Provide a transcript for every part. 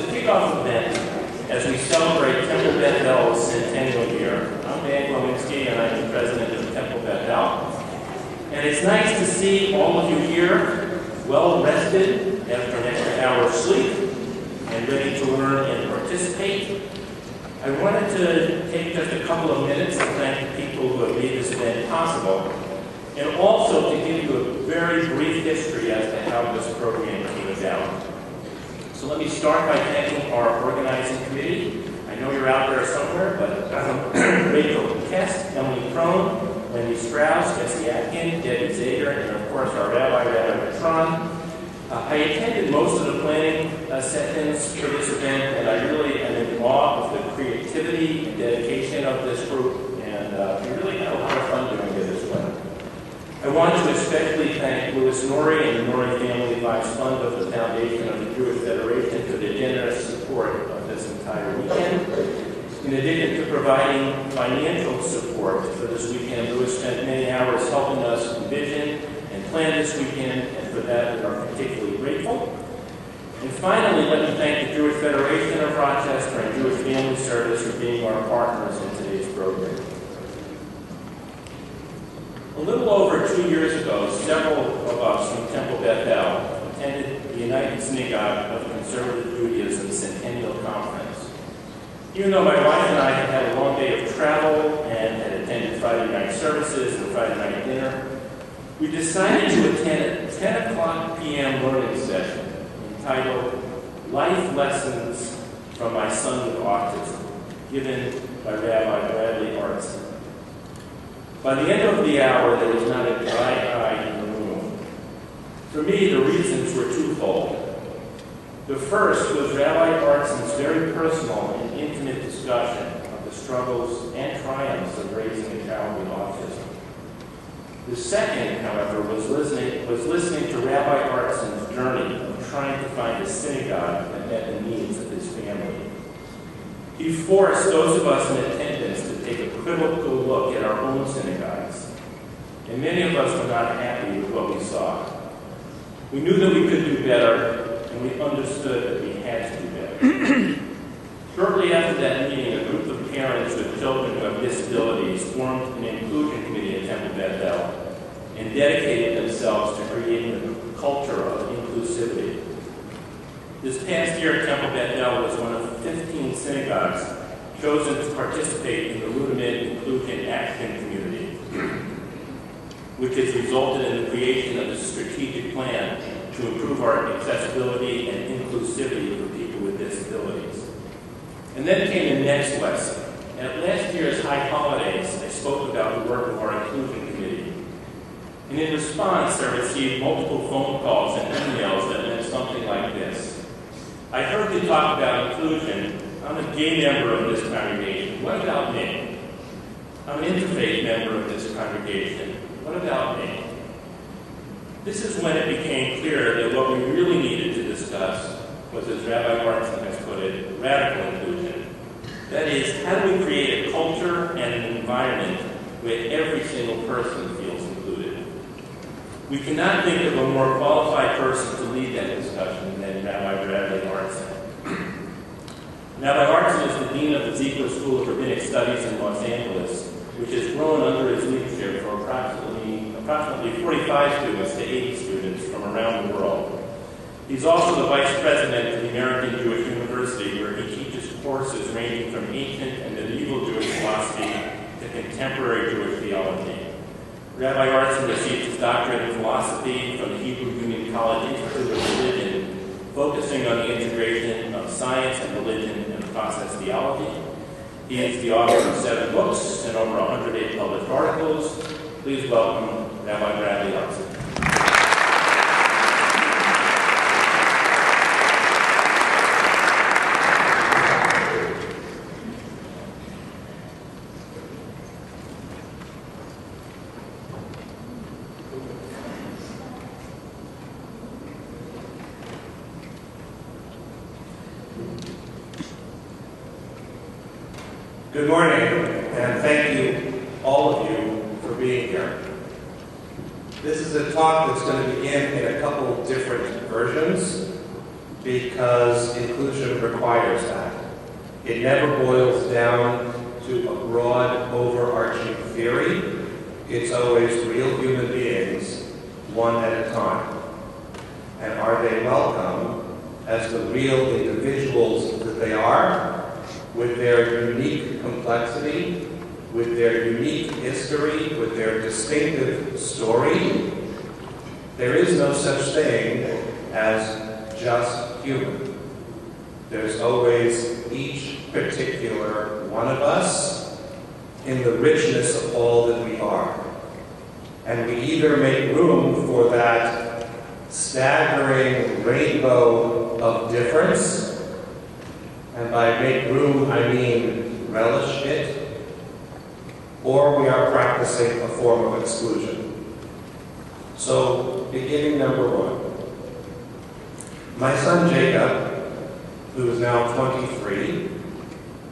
the kickoff event as we celebrate Temple Bethel's centennial year. I'm Dan Glowinski, and I'm the president of Temple Bethel. And it's nice to see all of you here, well rested after an extra hour of sleep, and ready to learn and participate. I wanted to take just a couple of minutes to thank the people who have made this event possible, and also to give you a very brief history as to how this program came about. So let me start by thanking our organizing committee. I know you're out there somewhere, but Rachel Kest, Emily Crone, Wendy Strauss, Jesse Atkin, Debbie Zager, and of course our Rabbi Matron. I attended most of the planning sessions for this event, and I really am in awe of the creativity and dedication of this group, and we really had a lot of fun doing it as well. I want to especially thank Louis Norrie and the Norrie Family Advice Fund of the Foundation of the Jewish Federation for their generous support of this entire weekend. In addition to providing financial support for this weekend, Louis spent many hours helping us envision and plan this weekend, and for that we are particularly grateful. And finally, let me thank the Jewish Federation of Rochester and Jewish Family Service for being our partners in today's program. A little over 2 years ago, several of us from Temple Bethel attended the United Synagogue of Conservative Judaism Centennial Conference. Even though my wife and I had had a long day of travel and had attended Friday night services and Friday night dinner, we decided to attend a 10 o'clock p.m. learning session entitled Life Lessons from My Son with Autism, given by Rabbi Bradley Artson. By the end of the hour, there was not a dry eye in the room. For me, the reasons were twofold. The first was Rabbi Artson's very personal and intimate discussion of the struggles and triumphs of raising a child with autism. The second, however, was listening to Rabbi Artson's journey of trying to find a synagogue that met the needs of his family. He forced those of us in attendance to take a critical look at our own synagogues, and many of us were not happy with what we saw. We knew that we could do better, and we understood that we had to do better. Shortly after that meeting, a group of parents with children who have disabilities formed an inclusion committee at Temple Bethel and dedicated themselves to creating a culture of inclusivity. This past year, Temple Bethel was one of 15 synagogues chosen to participate in the Rudiment Inclusion Action Community, which has resulted in the creation of a strategic plan to improve our accessibility and inclusivity for people with disabilities. And then came the next lesson. At last year's High Holidays, I spoke about the work of our inclusion committee. And in response, I received multiple phone calls and emails that meant something like this. I heard you talk about inclusion. I'm a gay member of this congregation. What about me? I'm an interfaith member of this congregation. What about me? This is when it became clear that what we really needed to discuss was, as Rabbi Artson has put it, radical inclusion. That is, how do we create a culture and an environment where every single person feels included? We cannot think of a more qualified person to lead that discussion than Rabbi Bradley Artson. Rabbi Artson is the dean of the Ziegler School of Rabbinic Studies in Los Angeles, which has grown under his leadership for approximately 45 students to 80 students from around the world. He's also the vice president of the American Jewish University, where he teaches courses ranging from ancient and medieval Jewish philosophy to contemporary Jewish theology. Rabbi Artson received his doctorate in philosophy from the Hebrew Union College Institute of Religion, focusing on the integration of science and religion in process theology. He is the author of 7 books and over 108 published articles. Please welcome Rabbi Bradley Artson. Good morning, and thank you, all of you, for being here. This is a talk that's going to begin in a couple different versions. because inclusion requires that. It never boils down to a broad, overarching theory. It's always real human beings, one at a time. And are they welcome as the real individuals that they are, with their unique complexity, with their unique history, with their distinctive story? There is no such thing as just human. There's always each particular one of us in the richness of all that we are. And we either make room for that staggering rainbow of difference, and by make room I mean relish it, or we are practicing a form of exclusion. So, beginning number one. My son Jacob, who is now 23,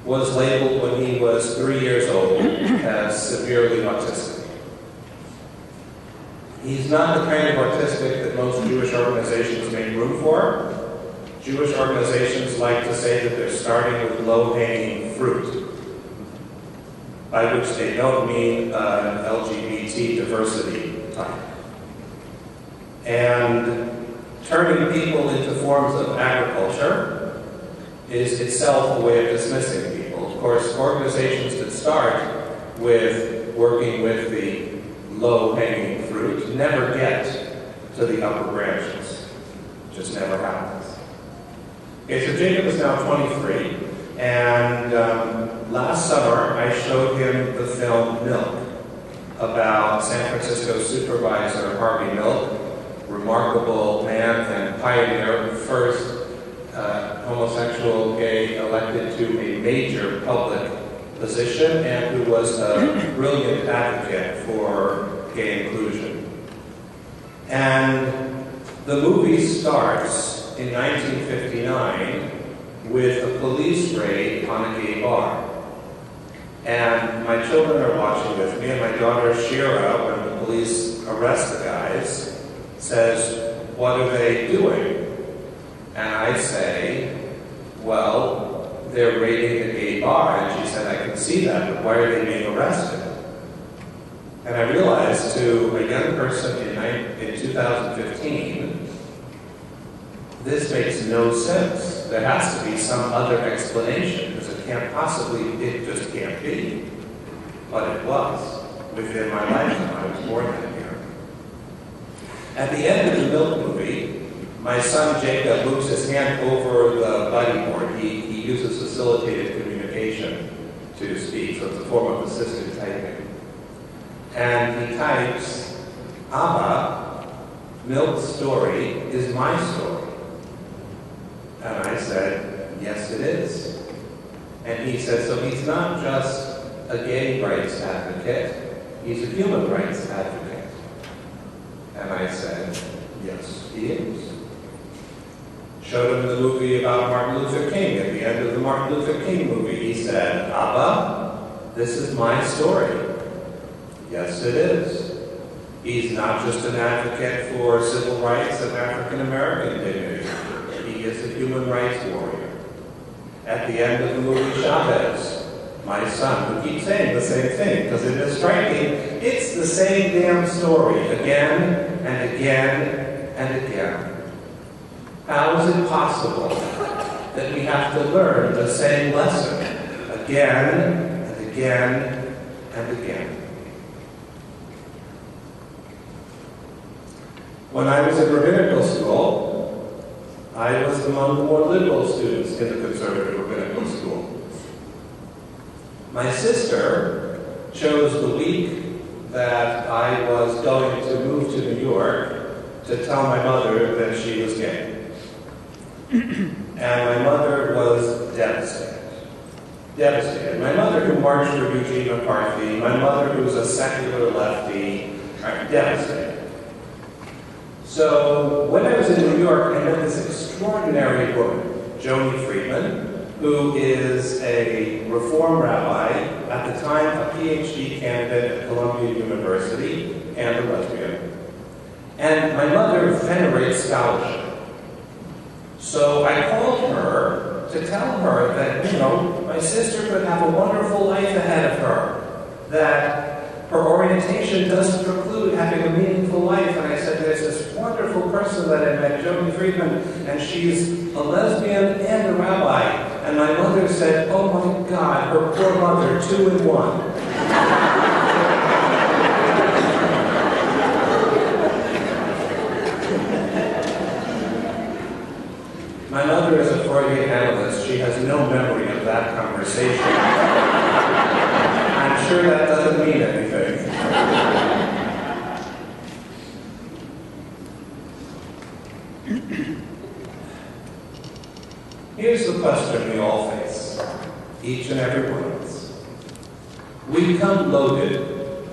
was labeled when he was 3 years old as severely autistic. He's not the kind of autistic that most Jewish organizations make room for. Jewish organizations like to say that they're starting with low-hanging fruit, by which they don't mean LGBT diversity type. And turning people into forms of agriculture is itself a way of dismissing people. Of course, organizations that start with working with the low-hanging fruit never get to the upper branches. It just never happens. Okay, so Jacob is now 23, and last summer I showed him the film Milk, about San Francisco supervisor Harvey Milk, remarkable man and pioneer, first homosexual gay elected to a major public position, and who was a brilliant advocate for gay inclusion. And the movie starts in 1959 with a police raid on a gay bar. And my children are watching with me, and my daughter Shira, when the police arrest the guys, says, "What are they doing?" And I say, "Well, they're raiding a gay bar." And she said, "I can see that, but why are they being arrested?" And I realized, to a young person in 2015, this makes no sense. There has to be some other explanation, because it just can't be. But it was. Within my lifetime, I was born that year. At the end of the Milk movie, my son Jacob moves his hand over the buddy board. He uses facilitated communication to speak, so it's a form of assisted typing. And he types, "Abba, Milk's story is my story." And I said, "Yes, it is." And he said, "So he's not just a gay rights advocate, he's a human rights advocate." And I said, "Yes, he is." Showed him the movie about Martin Luther King. At the end of the Martin Luther King movie, he said, "Abba, this is my story." Yes, it is. He's not just an advocate for civil rights and African American dignity. He is a human rights warrior. At the end of the movie Chavez, my son, who keeps saying the same thing, because it is striking, it's the same damn story, again and again and again. How is it possible that we have to learn the same lesson again and again and again? When I was in rabbinical school, I was among the more liberal students in the conservative rabbinical school. My sister chose the week that I was going to move to New York to tell my mother that she was gay. And my mother was devastated. Devastated. My mother, who marched for Eugene McCarthy, my mother, who's a secular lefty, devastated. So when I was in New York, I met this extraordinary woman, Joni Friedman, who is a Reform rabbi, at the time a PhD candidate at Columbia University, and a lesbian. And my mother venerates scholarship. So I called her to tell her that, my sister could have a wonderful life ahead of her, that her orientation doesn't preclude having a meaningful life. And I said, there's this wonderful person that I met, Joni Friedman, and she's a lesbian and a rabbi. And my mother said, oh my God, her poor mother, 2 in 1. My mother is a Freudian analyst. She has no memory of that conversation. I'm sure that doesn't mean anything. Here's the question we all face, each and every one of us. We come loaded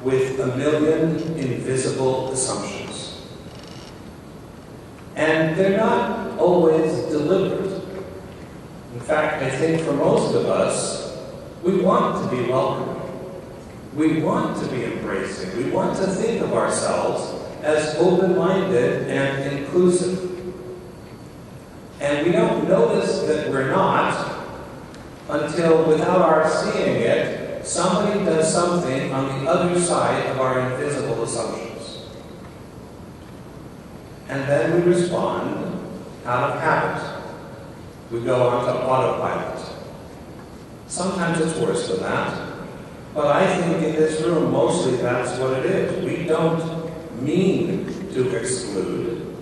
with a million invisible assumptions. And they're not always deliberate. In fact, I think for most of us, we want to be welcoming. We want to be embracing. We want to think of ourselves as open-minded and inclusive. And we don't notice that we're not until, without our seeing it, somebody does something on the other side of our invisible assumptions. And then we respond out of habit. We go on to autopilot. Sometimes it's worse than that. But I think in this room, mostly that's what it is. We don't mean to exclude,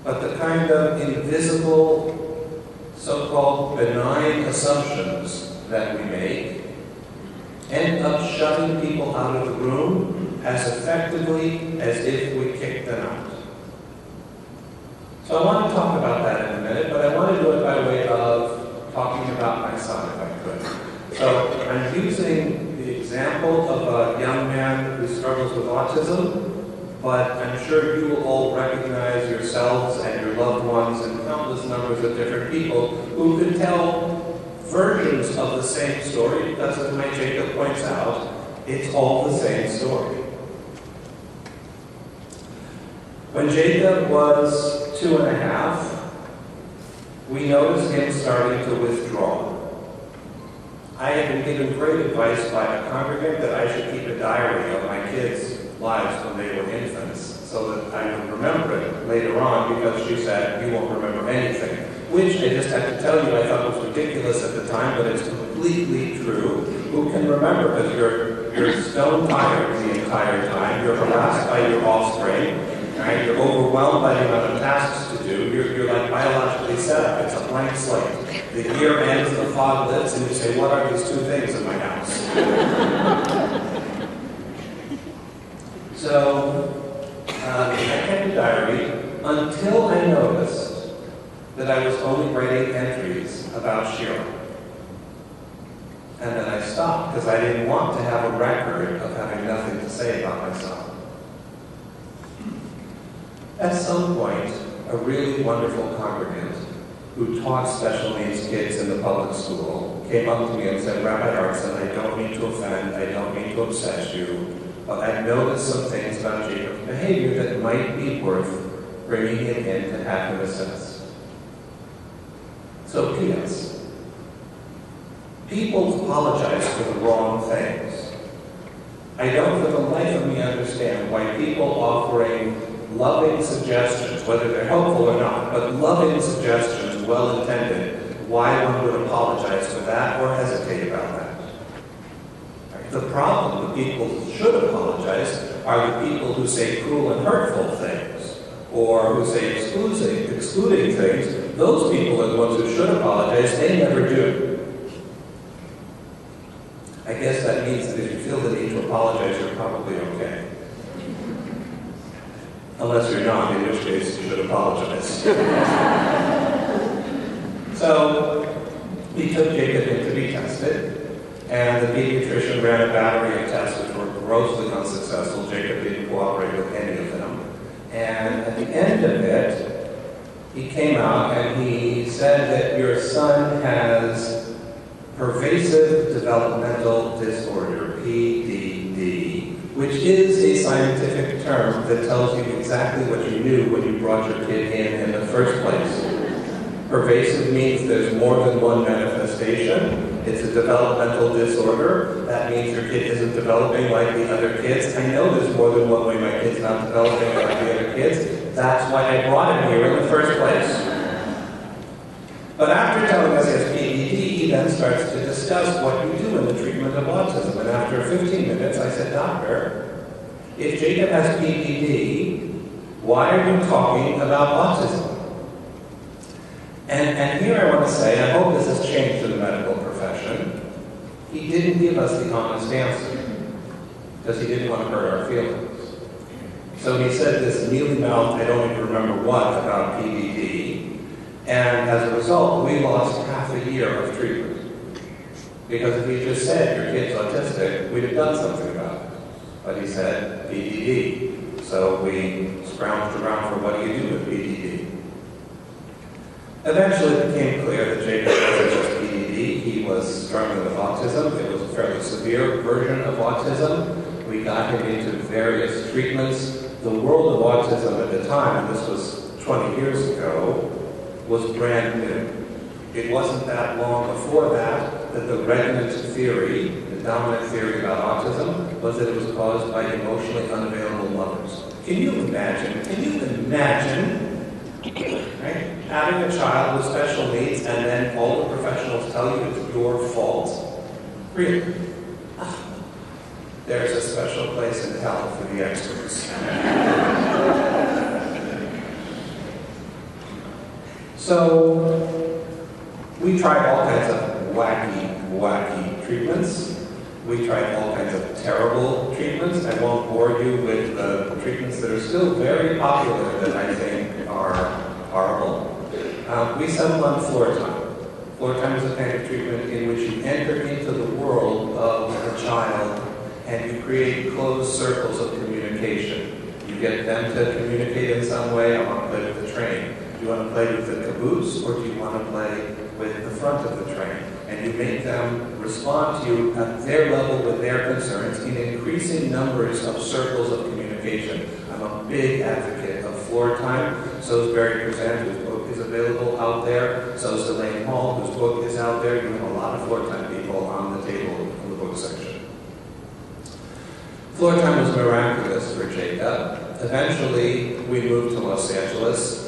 but the kind of invisible, so-called benign assumptions that we make end up shutting people out of the room as effectively as if we kicked them out. So I want to talk about that in a minute, but I want to do it by way of talking about my son, if I could. So I'm using the example of a young man who struggles with autism, but I'm sure you will all recognize yourselves and your loved ones and countless numbers of different people who can tell versions of the same story, because as my Jacob points out, it's all the same story. When Jacob was 2.5, we noticed him starting to withdraw. I had been given great advice by a congregant that I should keep a diary of my kids' lives when they were infants, so that I would remember it later on, because she said, you won't remember anything. Which, I just have to tell you, I thought was ridiculous at the time, but it's completely true. Who can remember? Because you're stone tired the entire time, you're harassed by your offspring, right? You're overwhelmed by the amount of tasks to do. You're like biologically set up. It's a blank slate. The year ends, the fog lifts, and you say, what are these 2 things in my house? So, I kept a diary until I noticed that I was only writing entries about Shira. And then I stopped, because I didn't want to have a record of having nothing to say about myself. At some point, a really wonderful congregant who taught special needs kids in the public school came up to me and said, Rabbi Artson, I don't mean to offend, I don't mean to upset you, but I've noticed some things about Jacob's behavior that might be worth bringing him in to have him assessed. So, P.S. People apologize for the wrong things. I don't for the life of me understand why people offering loving suggestions, whether they're helpful or not, but loving suggestions, well-intended, why one would apologize for that or hesitate about that. Right? The problem, the people who should apologize, are the people who say cruel and hurtful things, or who say excluding things. Those people are the ones who should apologize. They never do. I guess that means that if you feel the need to apologize, you're probably okay. Unless you're not, in which case you should apologize. So, we took Jacob in to be tested, and the pediatrician ran a battery of tests which were grossly unsuccessful. Jacob didn't cooperate with any of them. And at the end of it, he came out and he said that your son has pervasive developmental disorder, PDD, which is a scientific term that tells you exactly what you knew when you brought your kid in the first place. Pervasive means there's more than one manifestation. It's a developmental disorder. That means your kid isn't developing like the other kids. I know there's more than one way my kid's not developing like the other kids. That's why I brought him here in the first place. But after telling us he has PDD, he then starts to discuss what you do in the treatment of autism. And after 15 minutes, I said, "Doctor, if Jacob has PDD, why are you talking about autism?" And here I want to say, I hope this has changed in the medical profession, he didn't give us the honest answer, because he didn't want to hurt our feelings. So he said this mealy-mouthed, I don't even remember what, about PDD, and as a result, we lost half a year of treatment. Because if he just said, your kid's autistic, we'd have done something about it. But he said, PDD. So we scrounged around for what do you do with PDD. Eventually it became clear that Jacob wasn't just PDD, he was struggling with autism. It was a fairly severe version of autism. We got him into various treatments. The world of autism at the time, and this was 20 years ago, was brand new. It wasn't that long before that the regnant theory, the dominant theory about autism, was that it was caused by emotionally unavailable mothers. Can you imagine, right? Having a child with special needs and then all the professionals tell you it's your fault? Really? There's a special place in hell for the experts. So, we tried all kinds of wacky treatments. We tried all kinds of terrible treatments. I won't bore you with the treatments that are still very popular that I think are horrible. We settled on floor time. Floor time is a kind of treatment in which you enter into the world of a child and you create closed circles of communication. You get them to communicate in some way. I want to play with the train. Do you want to play with the caboose, or do you want to play with the front of the train? And you make them respond to you at their level with their concerns in increasing numbers of circles of communication. I'm a big advocate of floor time. So is Barry Krzan, whose book is available out there. So is Elaine Hall, whose book is out there. You have a lot of floor time people on the table in the book section. Floor time was miraculous for Jacob. Eventually, we moved to Los Angeles.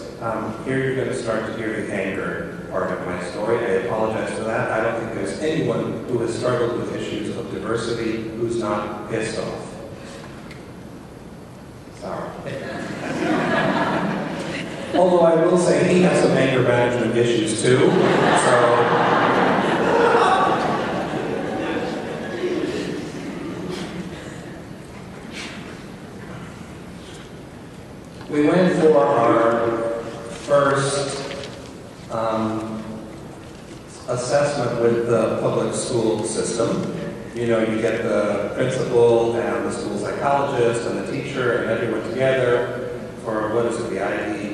Here you're going to start to hear the anger part of my story. I apologize for that. I don't think there's anyone who has struggled with issues of diversity who's not pissed off. Sorry. Although I will say he has some anger management issues too. So. We went for our first assessment with the public school system. You know, you get the principal and the school psychologist and the teacher and everyone together for, what is it, the IEP,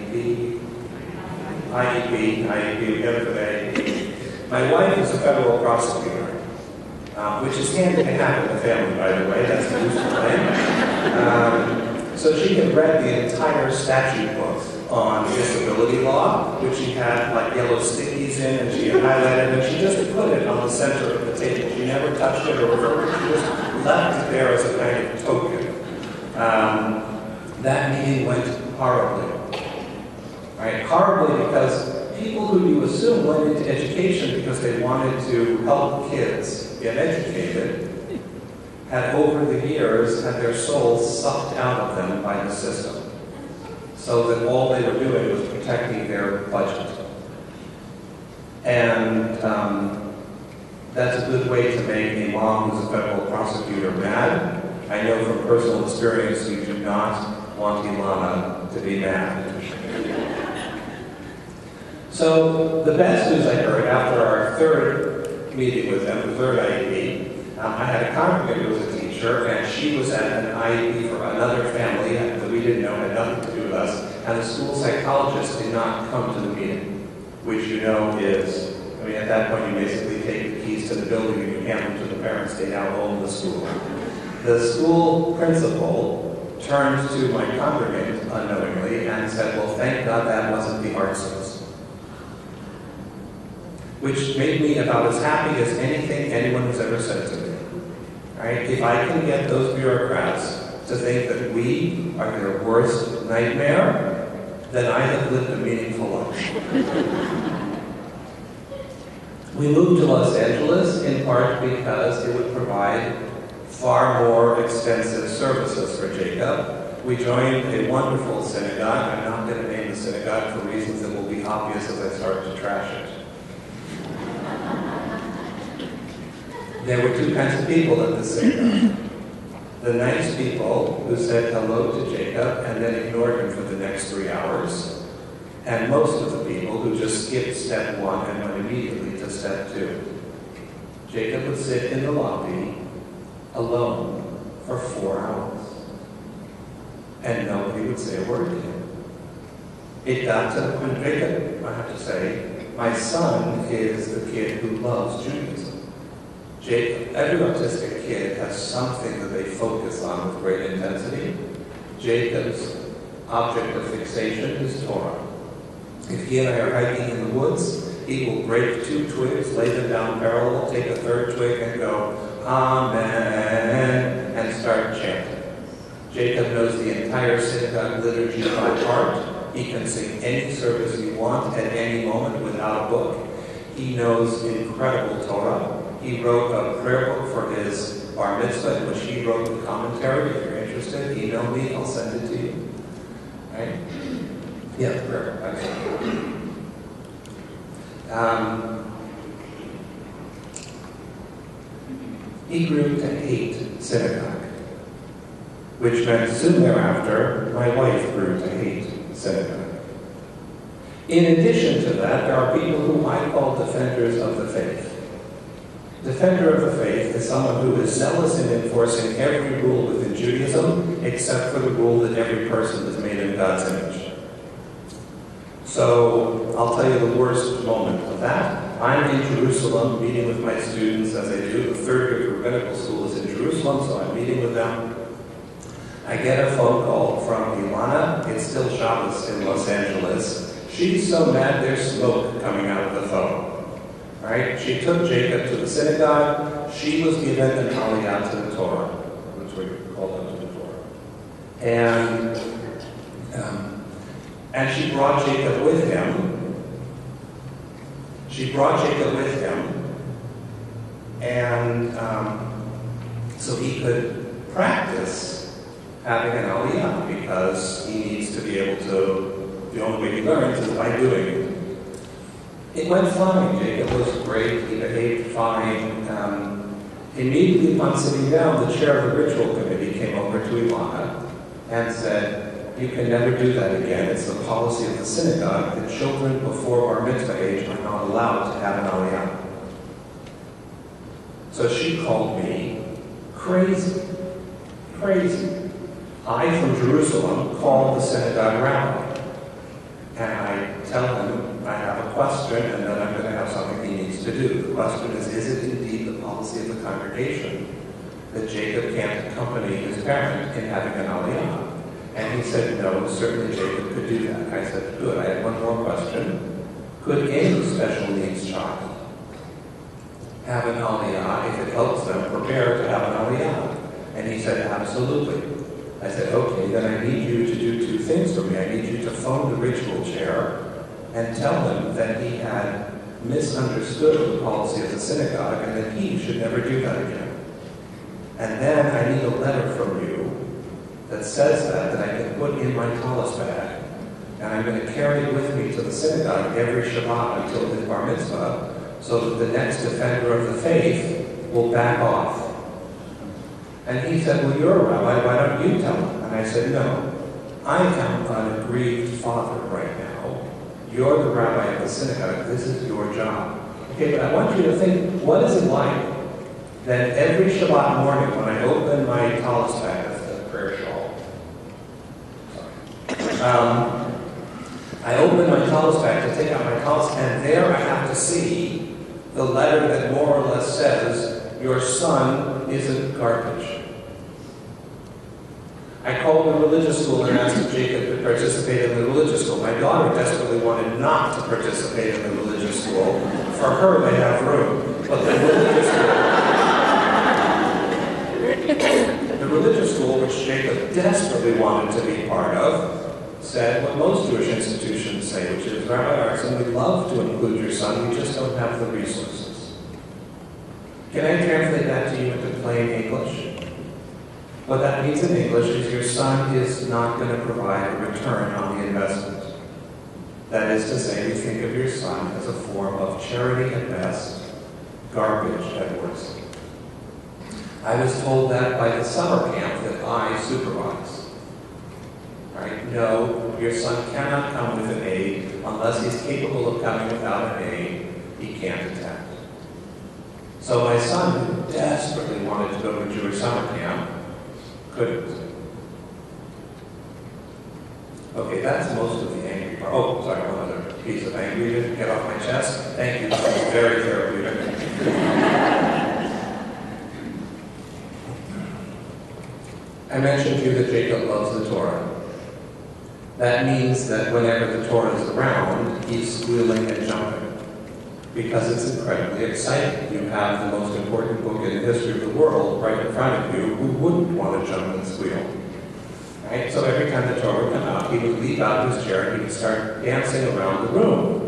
we get it for the IEP. My wife is a federal prosecutor, which is handy to have in the family, by the way. That's a useful thing. So she had read the entire statute book on disability law, which she had like yellow stickies in, and she had highlighted, and she just put it on the center of the table. She never touched it or referred it. She just left it there as a kind of token. That meeting went horribly. Right? Horribly because people who you assume went into education because they wanted to help kids get educated had over the years had their souls sucked out of them by the system. So that all they were doing was protecting their budget. And that's a good way to make a mom who's a federal prosecutor mad. I know from personal experience you do not want Ilana to be mad. So the best news I heard after our third meeting with them, the third IEP, I had a congregant who was a teacher, and she was at an IEP for another family that we didn't know, had nothing to do with us, and the school psychologist did not come to the meeting, which you know is, I mean, at that point you basically take the keys to the building and you hand them to the parents, they now own the school. The school principal turned to my congregant unknowingly and said, well, thank God that wasn't the arts. which made me about as happy as anything anyone has ever said to me. Right? If I can get those bureaucrats to think that we are their worst nightmare, then I have lived a meaningful life. We moved to Los Angeles in part because it would provide far more extensive services for Jacob. We joined a wonderful synagogue. I'm not going to name the synagogue for reasons that will be obvious as I start to trash it. There were two kinds of people at the synagogue. The nice people who said hello to Jacob and then ignored him for the next 3 hours. And most of the people who just skipped step 1 and went immediately to step 2. Jacob would sit in the lobby alone for 4 hours. And nobody would say a word to him. It got to the point, Jacob, I have to say, my son is the kid who loves Judaism. Jacob, every autistic kid has something that they focus on with great intensity. Jacob's object of fixation is Torah. If he and I are hiking in the woods, he will break 2 twigs, lay them down parallel, take a 3rd twig and go, Amen, and start chanting. Jacob knows the entire synagogue liturgy by heart. He can sing any service he wants at any moment without a book. He knows incredible Torah. He wrote a prayer book for his bar mitzvah, in which he wrote the commentary. If you're interested, email me, I'll send it to you. Right? Yeah, prayer. He grew to hate synagogue, which meant soon thereafter, my wife grew to hate synagogue. In addition to that, there are people whom I call defenders of the faith. Defender of the faith is someone who is zealous in enforcing every rule within Judaism, except for the rule that every person is made in God's image. So, I'll tell you the worst moment of that. I'm in Jerusalem meeting with my students as I do. The 3rd year of rabbinical school is in Jerusalem, so I'm meeting with them. I get a phone call from Ilana. It's still Shabbos in Los Angeles. She's so mad there's smoke coming out of the phone. Right? She took Jacob to the synagogue. She was given an aliyah to the Torah, which we call them to the Torah. And she brought Jacob with him. And so he could practice having an aliyah, because he needs to be able to, the only way he learns is by doing it. It went fine. Jacob was great. He behaved fine. Immediately upon sitting down, the chair of the ritual committee came over to Ilana and said, you can never do that again. It's the policy of the synagogue that children before bar mitzvah age are not allowed to have an aliyah. So she called me crazy. Crazy. I, from Jerusalem, called the synagogue rabbi. And I tell him, I have a question, and then I'm going to have something he needs to do. The question is it indeed the policy of the congregation that Jacob can't accompany his parent in having an aliyah? And he said, no, certainly Jacob could do that. I said, good. I had one more question. Could any special needs child have an aliyah if it helps them prepare to have an aliyah? And he said, absolutely. I said, okay, then I need you to do 2 things for me. I need you to phone the ritual chair and tell him that he had misunderstood the policy of the synagogue and that he should never do that again. And then I need a letter from you that says that I can put in my talis bag, and I'm going to carry it with me to the synagogue every Shabbat until his bar mitzvah, so that the next defender of the faith will back off. And he said, well, you're a rabbi, why don't you tell him? And I said, no, I am an aggrieved father right now. You're the rabbi of the synagogue. This is your job. Okay, but I want you to think, what is it like that every Shabbat morning when I open my talis bag, that's the prayer shawl, I open my talis bag to take out my talis, and there I have to see the letter that more or less says, your son isn't garbage. I called the religious school and asked if Jacob could participate in the religious school. My daughter desperately wanted not to participate in the religious school For her, they have room. But the religious school, which Jacob desperately wanted to be part of, said what most Jewish institutions say, which is, Rabbi Artson, we'd love to include your son, we just don't have the resources. Can I translate that to you into plain English? What that means in English is your son is not going to provide a return on the investment. That is to say, we think of your son as a form of charity at best, garbage at worst. I was told that by the summer camp that I supervise. Right? No, your son cannot come with an aide unless he's capable of coming without an aide. He can't attend. So my son, who desperately wanted to go to Jewish summer camp, couldn't. Okay, that's most of the angry part. Oh, sorry, one other piece of angry to get off my chest. Thank you. This is very therapeutic. I mentioned to you that Jacob loves the Torah. That means that whenever the Torah is around, he's squealing and jumping. Because it's incredibly exciting. You have the most important book in the history of the world right in front of you. Who wouldn't want to jump and squeal? Right? So every time the Torah would come out, he would leap out of his chair and he would start dancing around the room.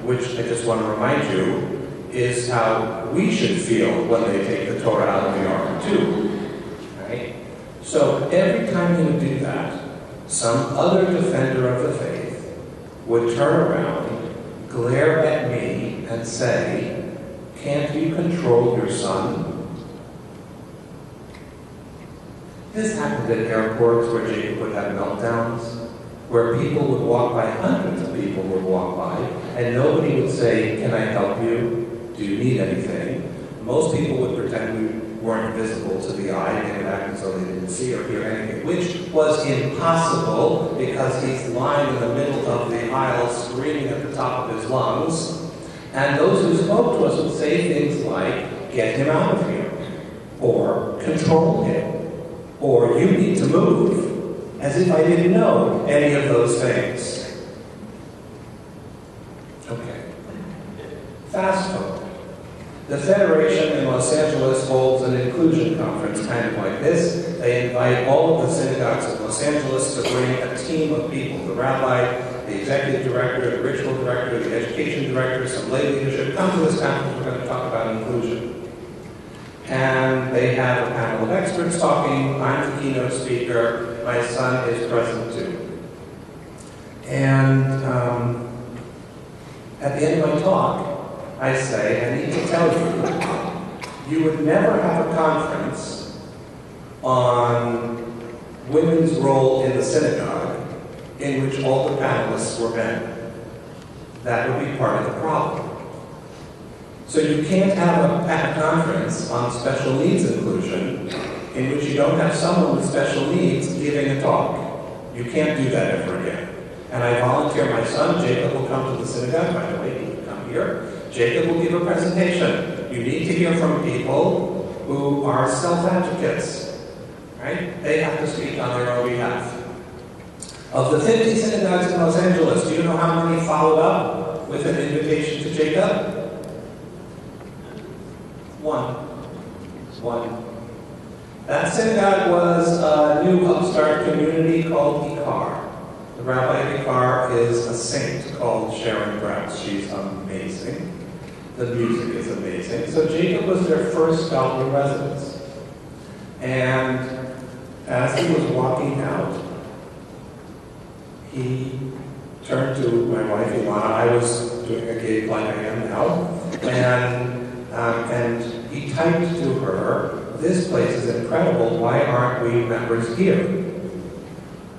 Which, I just want to remind you, is how we should feel when they take the Torah out of the ark, too. Right? So every time he would do that, some other defender of the faith would turn around, glare at me, and say, "Can't you control your son?" This happened at airports where Jacob would have meltdowns, where people would walk by, hundreds of people would walk by, and nobody would say, "Can I help you? Do you need anything?" Most people would pretend we weren't visible to the eye, they would act as though they didn't see or hear anything, which was impossible because he's lying in the middle of the aisle screaming at the top of his lungs. And those who spoke to us would say things like, "Get him out of here," or "Control him," or "You need to move," as if I didn't know any of those things. Okay. Fast forward. The Federation in Los Angeles holds an inclusion conference kind of like this. They invite all of the synagogues of Los Angeles to bring a team of people, the rabbi, the executive director, the ritual director, the education director, some lay leadership. Come to this conference, we're going to talk about inclusion. And they have a panel of experts talking. I'm the keynote speaker. My son is present too. And at the end of my talk, I say, I need to tell you, you would never have a conference on women's role in the synagogue in which all the panelists were men. That would be part of the problem. So you can't have a conference on special needs inclusion in which you don't have someone with special needs giving a talk. You can't do that ever again. And I volunteer my son, Jacob, will come to the synagogue, by the way, he will come here. Jacob will give a presentation. You need to hear from people who are self-advocates, right? They have to speak on their own behalf. Of the 50 synagogues in Los Angeles, do you know how many followed up with an invitation to Jacob? One. That synagogue was a new upstart community called Ikar. The Rabbi of Ikar is a saint called Sharon Brous. She's amazing. The music is amazing. So Jacob was their first scholarly residence. And as he was walking out, he turned to my wife, Ilana. I was doing a gig like I am now. And he typed to her, "This place is incredible. Why aren't we members here?"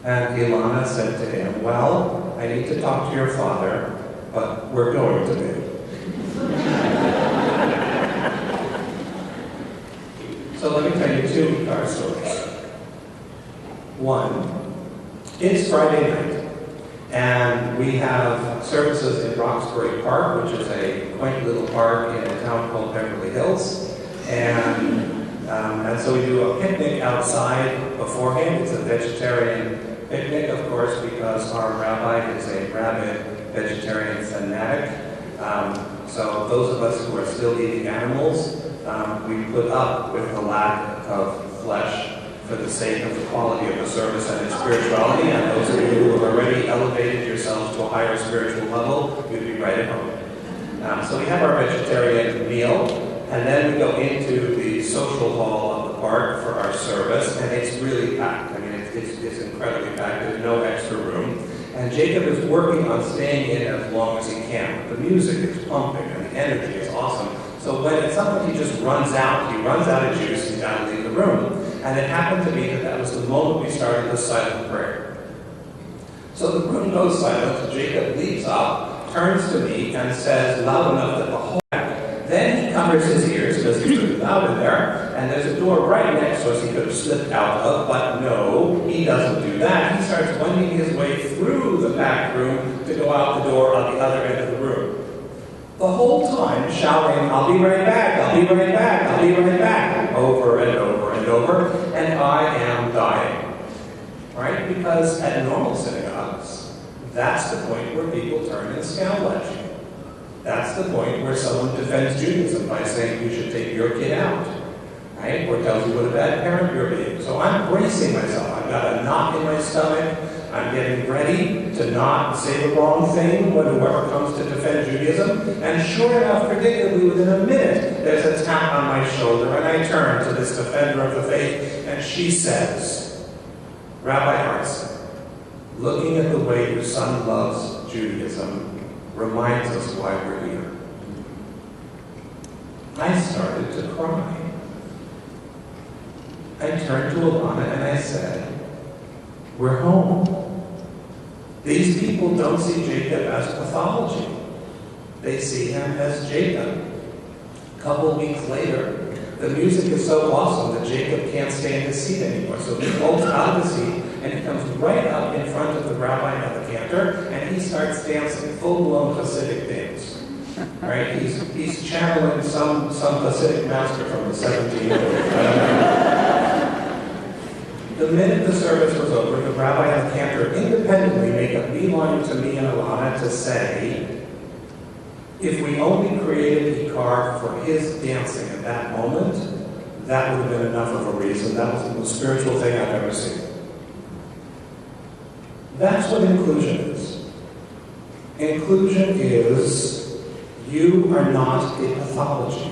And Ilana said to him, "Well, I need to talk to your father, but we're going to be." So let me tell you two Ikar stories. One, it's Friday night, and we have services in Roxbury Park, which is a quaint little park in a town called Beverly Hills. And so we do a picnic outside beforehand. It's a vegetarian picnic, of course, because our rabbi is a rabid vegetarian fanatic. So those of us who are still eating animals, we put up with the lack of flesh for the sake of the quality of the service and its spirituality. And those of you who have already elevated yourselves to a higher spiritual level, you'd be right at home. So we have our vegetarian meal, and then we go into the social hall of the park for our service, and it's really packed. I mean, it's incredibly packed. There's no extra room. And Jacob is working on staying in as long as he can. The music is pumping, and the energy is awesome. So when it's not like he just runs out, he runs out of juice, he's got to leave the room. And it happened to be that that was the moment we started the silent prayer. So the room goes silent, and Jacob leaps up, turns to me, and says loud enough that the whole... Then he covers his ears because he's really loud in there, and there's a door right next to us he could have slipped out of, but no, he doesn't do that. He starts wending his way through the back room to go out the door on the other end of the room. The whole time shouting, "I'll be right back, I'll be right back, I'll be right back," over and over and over, and I am dying. Right? Because at normal synagogues, that's the point where people turn and scowl at you. That's the point where someone defends Judaism by saying you should take your kid out, right? Or tells you what a bad parent you're being. So I'm bracing myself. I've got a knot in my stomach. I'm getting ready to not say the wrong thing when whoever comes to defend Judaism. And sure enough, predictably, within a minute, there's a tap on my shoulder, and I turn to this defender of the faith, and she says, "Rabbi Hartson, looking at the way your son loves Judaism reminds us why we're here." I started to cry. I turned to Alana and I said, "We're home." These people don't see Jacob as pathology. They see him as Jacob. A couple weeks later, the music is so awesome that Jacob can't stay in his seat anymore. So he pulls out of the seat and he comes right up in front of the rabbi and the cantor, and he starts dancing full-blown Hasidic dance. Right? He's channeling some Hasidic master from the 1700s. The minute the service was over, the rabbi and the cantor independently make a beeline to me and Alana to say, if we only created Ikar for his dancing at that moment, that would have been enough of a reason. That was the most spiritual thing I've ever seen. That's what inclusion is. Inclusion is you are not a pathology.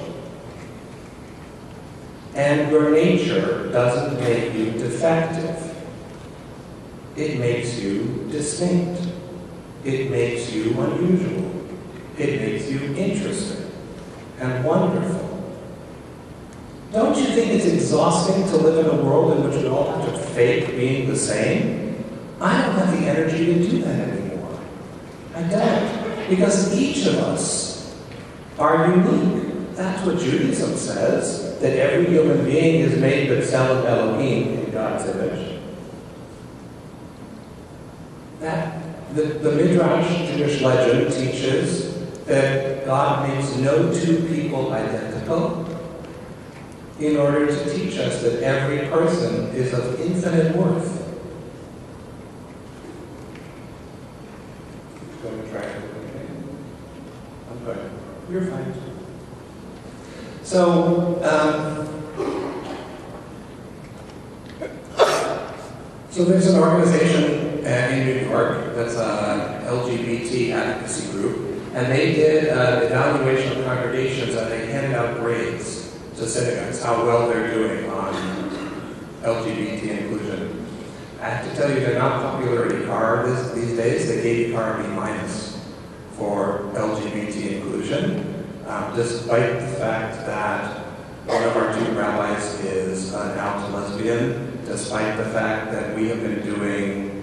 And your nature doesn't make you defective. It makes you distinct. It makes you unusual. It makes you interesting and wonderful. Don't you think it's exhausting to live in a world in which we all have to fake being the same? I don't have the energy to do that anymore. I don't. Because each of us are unique. That's what Judaism says, that every human being is made b'tselem Elohim, in God's image. The Midrash Jewish legend teaches that God makes no two people identical in order to teach us that every person is of infinite worth. Going to try it. I'm good. You're fine. So there's an organization in New York that's an LGBT advocacy group, and they did an evaluation of congregations, and they handed out grades to synagogues, how well they're doing on LGBT inclusion. I have to tell you, they're not popular at Ikar these days. They gave Ikar a B- for LGBT inclusion. Despite the fact that one of our two rabbis is an out lesbian, despite the fact that we have been doing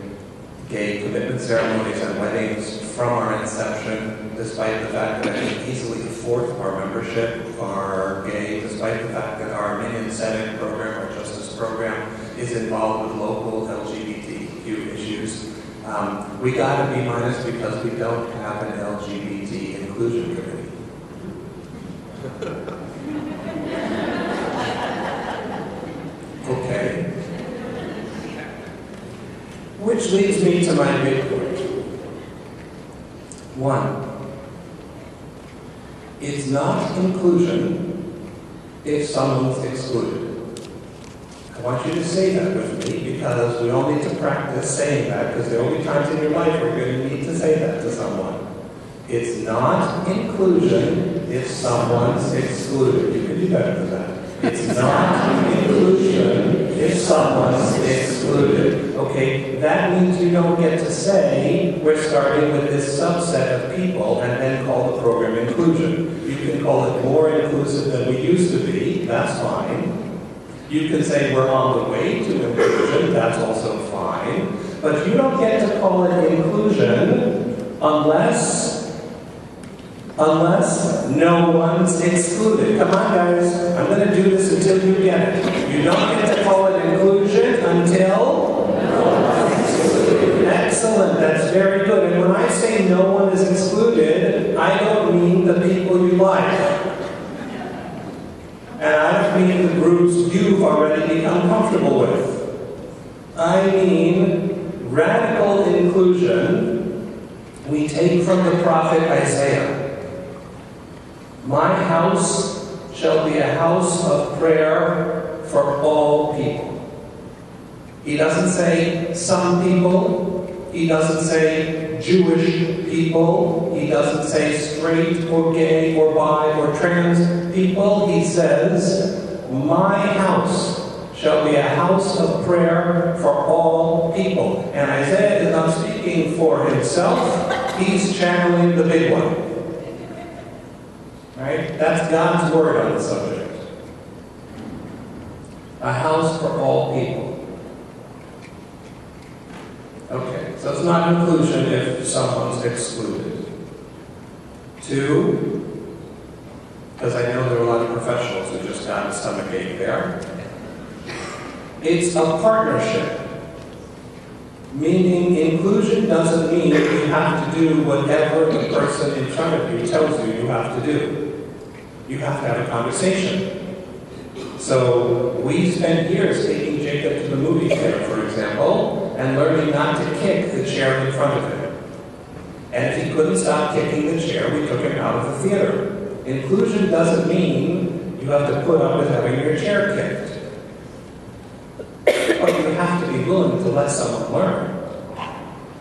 gay commitment ceremonies and weddings from our inception, despite the fact that I think easily a fourth of our membership are gay, despite the fact that our Minyan Senate program, our justice program, is involved with local LGBTQ issues, we got a B- because we don't have an LGBT inclusion committee. Okay. Which leads me to my big point. One, It's not inclusion if someone's excluded. I want you to say that with me because we all need to practice saying that because there will be times in your life where you're going to need to say that to someone. It's not inclusion if someone's excluded. You can do better than that. It's not inclusion if someone's excluded. Okay, that means you don't get to say we're starting with this subset of people and then call the program inclusion. You can call it more inclusive than we used to be. That's fine. You can say we're on the way to inclusion. That's also fine. But you don't get to call it inclusion unless no one's excluded. Come on, guys. I'm going to do this until you get it. You don't get to call it inclusion until no one's excluded. Excellent. That's very good. And when I say no one is excluded, I don't mean the people you like. And I don't mean the groups you've already become comfortable with. I mean radical inclusion we take from the prophet Isaiah. My house shall be a house of prayer for all people. He doesn't say some people. He doesn't say Jewish people. He doesn't say straight or gay or bi or trans people. He says, my house shall be a house of prayer for all people. And Isaiah is not speaking for himself. He's channeling the big one. Right? That's God's word on the subject. A house for all people. Okay, so it's not inclusion if someone's excluded. 2, because I know there are a lot of professionals who just got a stomachache there. It's a partnership. Meaning inclusion doesn't mean you have to do whatever the person in front of you tells you you have to do. You have to have a conversation. So we spent years taking Jacob to the movie theater, for example, and learning not to kick the chair in front of him. And if he couldn't stop kicking the chair, we took him out of the theater. Inclusion doesn't mean you have to put up with having your chair kicked. But you have to be willing to let someone learn.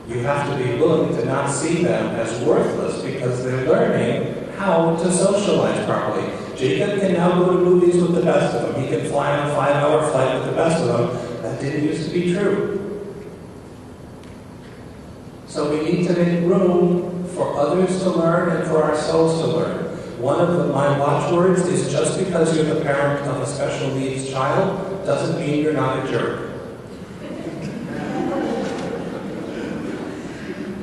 You have to be willing to not see them as worthless because they're learning how to socialize properly. Jacob can now go to movies with the best of them. He can fly on a 5-hour flight with the best of them. That didn't used to be true. So we need to make room for others to learn and for ourselves to learn. One of my watchwords is just because you're the parent of a special needs child doesn't mean you're not a jerk.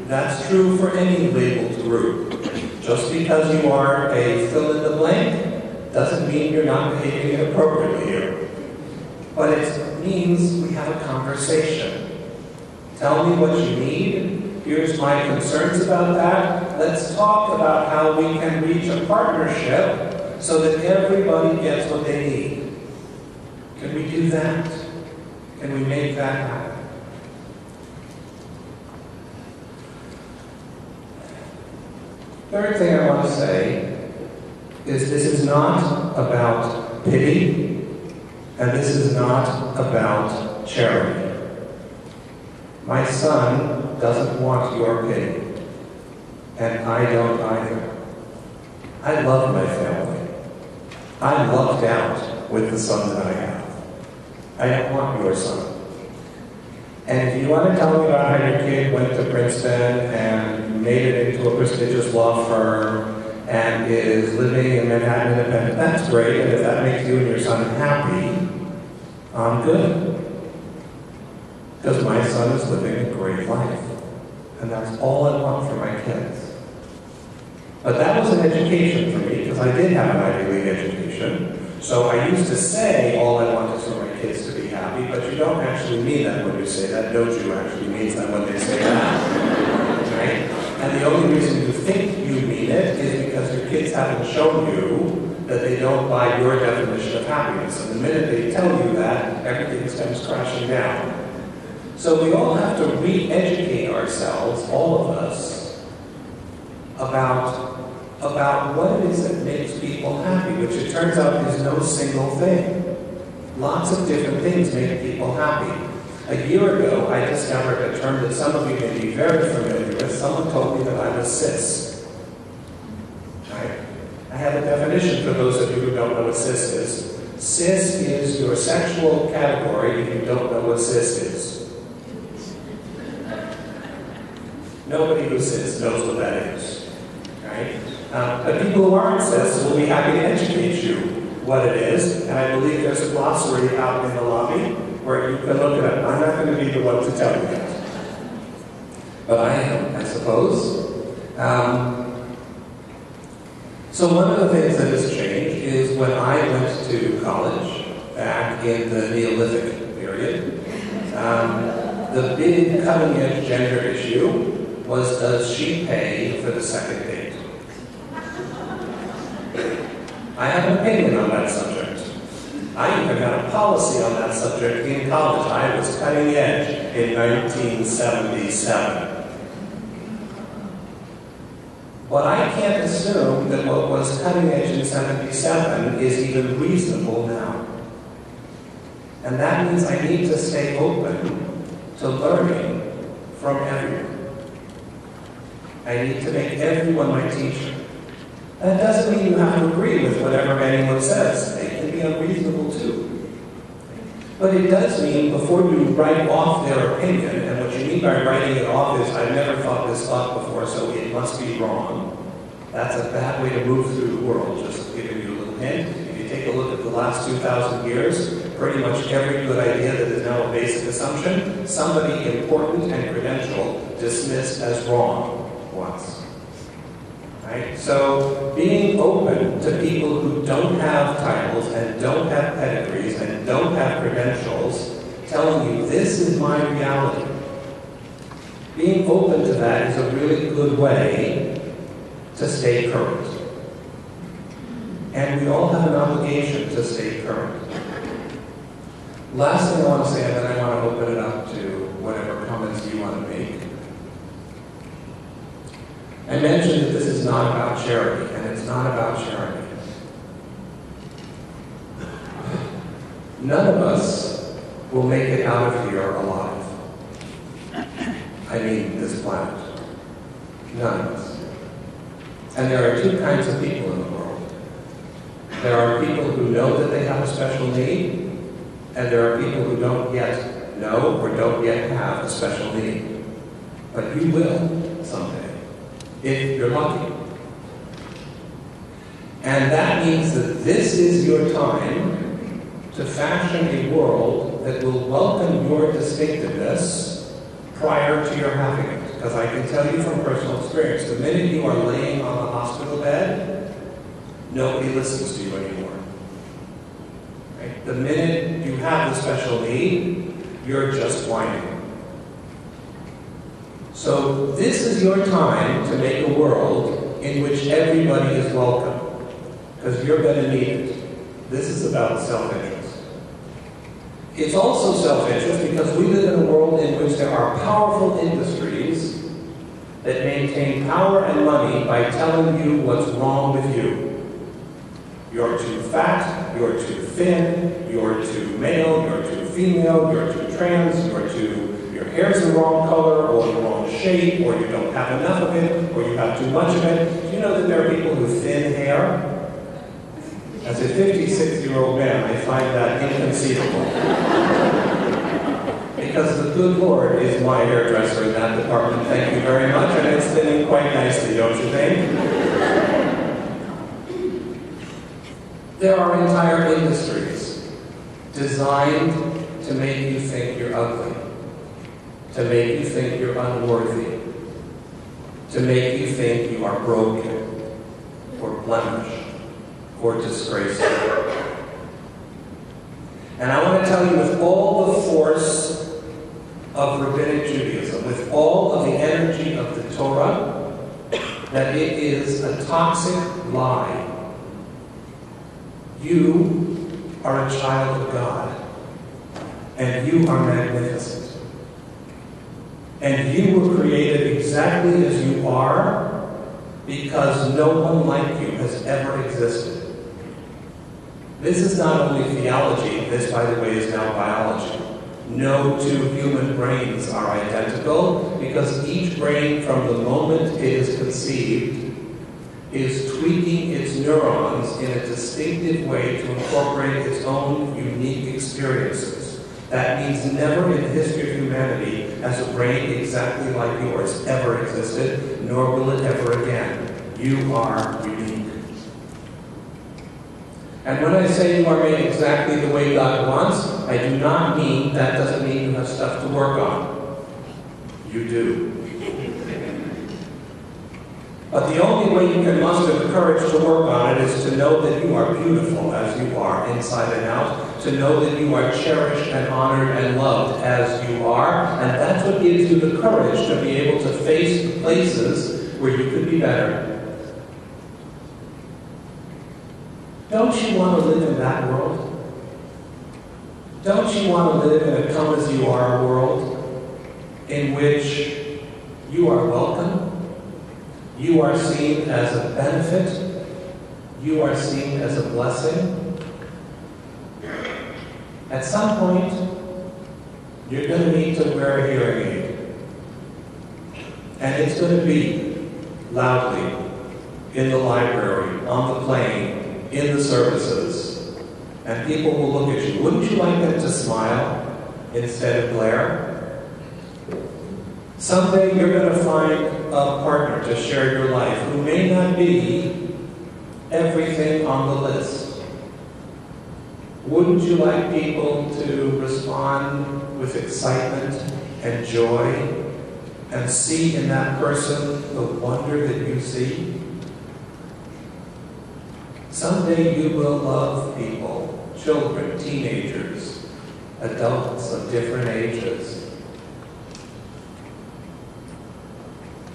That's true for any labeled group. Just because you are a fill-in-the-blank doesn't mean you're not behaving inappropriately here. But it means we have a conversation. Tell me what you need. Here's my concerns about that. Let's talk about how we can reach a partnership so that everybody gets what they need. Can we do that? Can we make that happen? Third thing I want to say is this is not about pity, and this is not about charity. My son doesn't want your pity, and I don't either. I love my family. I'm lucked out with the son that I have. I don't want your son. And if you want to tell me about how your kid went to Princeton and made it into a prestigious law firm and is living in Manhattan Independent, that's great. And if that makes you and your son happy, I'm good. Because my son is living a great life. And that's all I want for my kids. But that was an education for me, because I did have an Ivy League education. So I used to say all I want is for my kids to be happy, but you don't actually mean that when you say that. No Jew actually means that when they say that. Right? And the only reason you think you mean it is because your kids haven't shown you that they don't buy your definition of happiness. And the minute they tell you that, everything comes crashing down. So we all have to re-educate ourselves, all of us, about a about what it is that makes people happy, which it turns out is no single thing. Lots of different things make people happy. A year ago, I discovered a term that some of you may be very familiar with. Someone told me that I was cis. Right? I have a definition for those of you who don't know what cis is. Cis is your sexual category if you don't know what cis is. Nobody who's cis knows what that is. Right? But people who aren't cis will be happy to educate you what it is, and I believe there's a glossary out in the lobby where you can look it up. I'm not going to be the one to tell you that. But I am, I suppose. So one of the things that has changed is when I went to college back in the Neolithic period, the big cutting-edge gender issue was, does she pay for the second date? I have an opinion on that subject. I even had a policy on that subject in college. I was cutting edge in 1977. But I can't assume that what was cutting edge in 77 is even reasonable now. And that means I need to stay open to learning from everyone. I need to make everyone my teacher. That doesn't mean you have to agree with whatever anyone says. They can be unreasonable too. But it does mean before you write off their opinion, and what you mean by writing it off is, I've never thought this thought before, so it must be wrong. That's a bad way to move through the world, just giving you a little hint. If you take a look at the last 2,000 years, pretty much every good idea that is now a basic assumption, somebody important and credential dismissed as wrong once. Right? So being open to people who don't have titles and don't have pedigrees and don't have credentials, telling you this is my reality. Being open to that is a really good way to stay current. And we all have an obligation to stay current. Last thing I want to say, and then I want to open it up to whatever comments you want to make. I mentioned that this is not about charity, and it's not about charity. None of us will make it out of here alive. I mean, this planet. None of us. And there are two kinds of people in the world. There are people who know that they have a special need, and there are people who don't yet know or don't yet have a special need. But you will someday, if you're lucky. And that means that this is your time to fashion a world that will welcome your distinctiveness prior to your happiness. Because I can tell you from personal experience, the minute you are laying on the hospital bed, nobody listens to you anymore. Right? The minute you have the special need, you're just whining. So this is your time to make a world in which everybody is welcome, because you're going to need it. This is about self-interest. It's also self-interest because we live in a world in which there are powerful industries that maintain power and money by telling you what's wrong with you. You're too fat, you're too thin, you're too male, you're too female, you're too trans, your hair's the wrong color, or the wrong shape, or you don't have enough of it, or you have too much of it. Do you know that there are people with thin hair? As a 56-year-old man, I find that inconceivable. Because the good Lord is my hairdresser in that department, thank you very much, and it's thinning quite nicely, don't you think? There are entire industries designed to make you think you're ugly, to make you think you're unworthy, to make you think you are broken, or blemished, or disgraceful. And I want to tell you with all the force of Rabbinic Judaism, with all of the energy of the Torah, that it is a toxic lie. You are a child of God, and you are magnificent. And you were created exactly as you are, because no one like you has ever existed. This is not only theology, this, by the way, is now biology. No two human brains are identical because each brain, from the moment it is conceived, is tweaking its neurons in a distinctive way to incorporate its own unique experiences. That means never in the history of humanity has a brain exactly like yours ever existed, nor will it ever again. You are unique. And when I say you are made exactly the way God wants, I do not mean that doesn't mean you have stuff to work on. You do. But the only way you can muster the courage to work on it is to know that you are beautiful as you are, inside and out, to know that you are cherished and honored and loved as you are, and that's what gives you the courage to be able to face the places where you could be better. Don't you want to live in that world? Don't you want to live in a come-as-you-are world in which you are welcome? You are seen as a benefit. You are seen as a blessing. At some point, you're going to need to wear a hearing aid. And it's going to be loudly in the library, on the plane, in the services. And people will look at you. Wouldn't you like them to smile instead of glare? Someday you're going to find a partner to share your life who may not be everything on the list. Wouldn't you like people to respond with excitement and joy and see in that person the wonder that you see? Someday you will love people, children, teenagers, adults of different ages,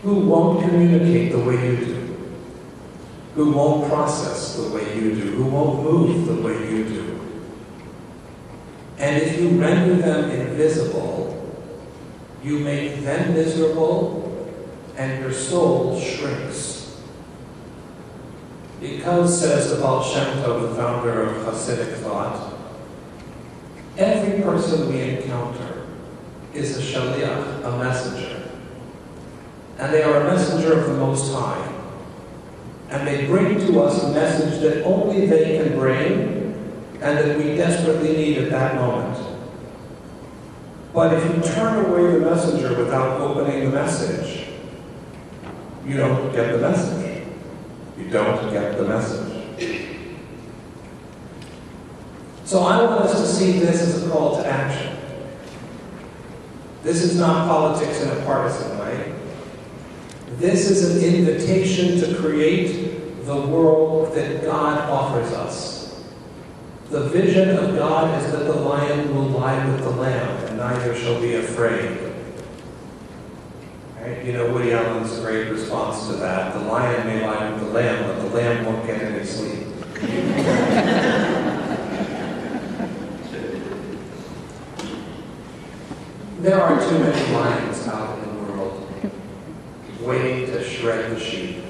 who won't communicate the way you do, who won't process the way you do, who won't move the way you do. And if you render them invisible, you make them miserable and your soul shrinks. Because, says the Baal Shem Tov, the founder of Hasidic thought, every person we encounter is a shaliach, a messenger. And they are a messenger of the Most High. And they bring to us a message that only they can bring and that we desperately need at that moment. But if you turn away the messenger without opening the message, you don't get the message. You don't get the message. So I want us to see this as a call to action. This is not politics in a partisan way. This is an invitation to create the world that God offers us. The vision of God is that the lion will lie with the lamb, and neither shall be afraid. Right? You know, Woody Allen's great response to that. The lion may lie with the lamb, but the lamb won't get any sleep. There are too many lions out in the world waiting to shred the sheep.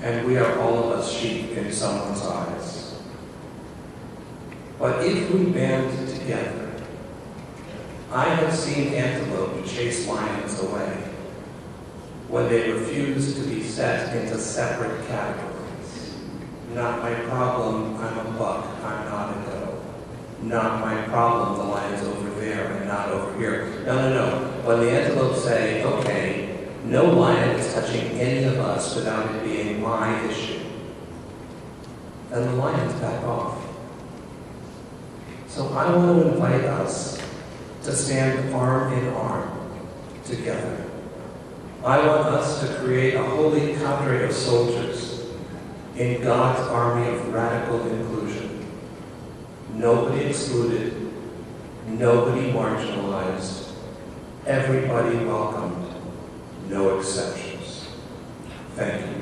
And we are all of us sheep in someone's eyes. But if we band together, I have seen antelope chase lions away when they refuse to be set into separate categories. Not my problem, I'm a buck, I'm not a doe. Not my problem, the lion's over there and not over here. No. When the antelope say, okay, no lion is touching any of us without it being my issue, then the lions back off. So I want to invite us to stand arm in arm together. I want us to create a holy cadre of soldiers in God's army of radical inclusion. Nobody excluded, nobody marginalized, everybody welcomed, no exceptions. Thank you.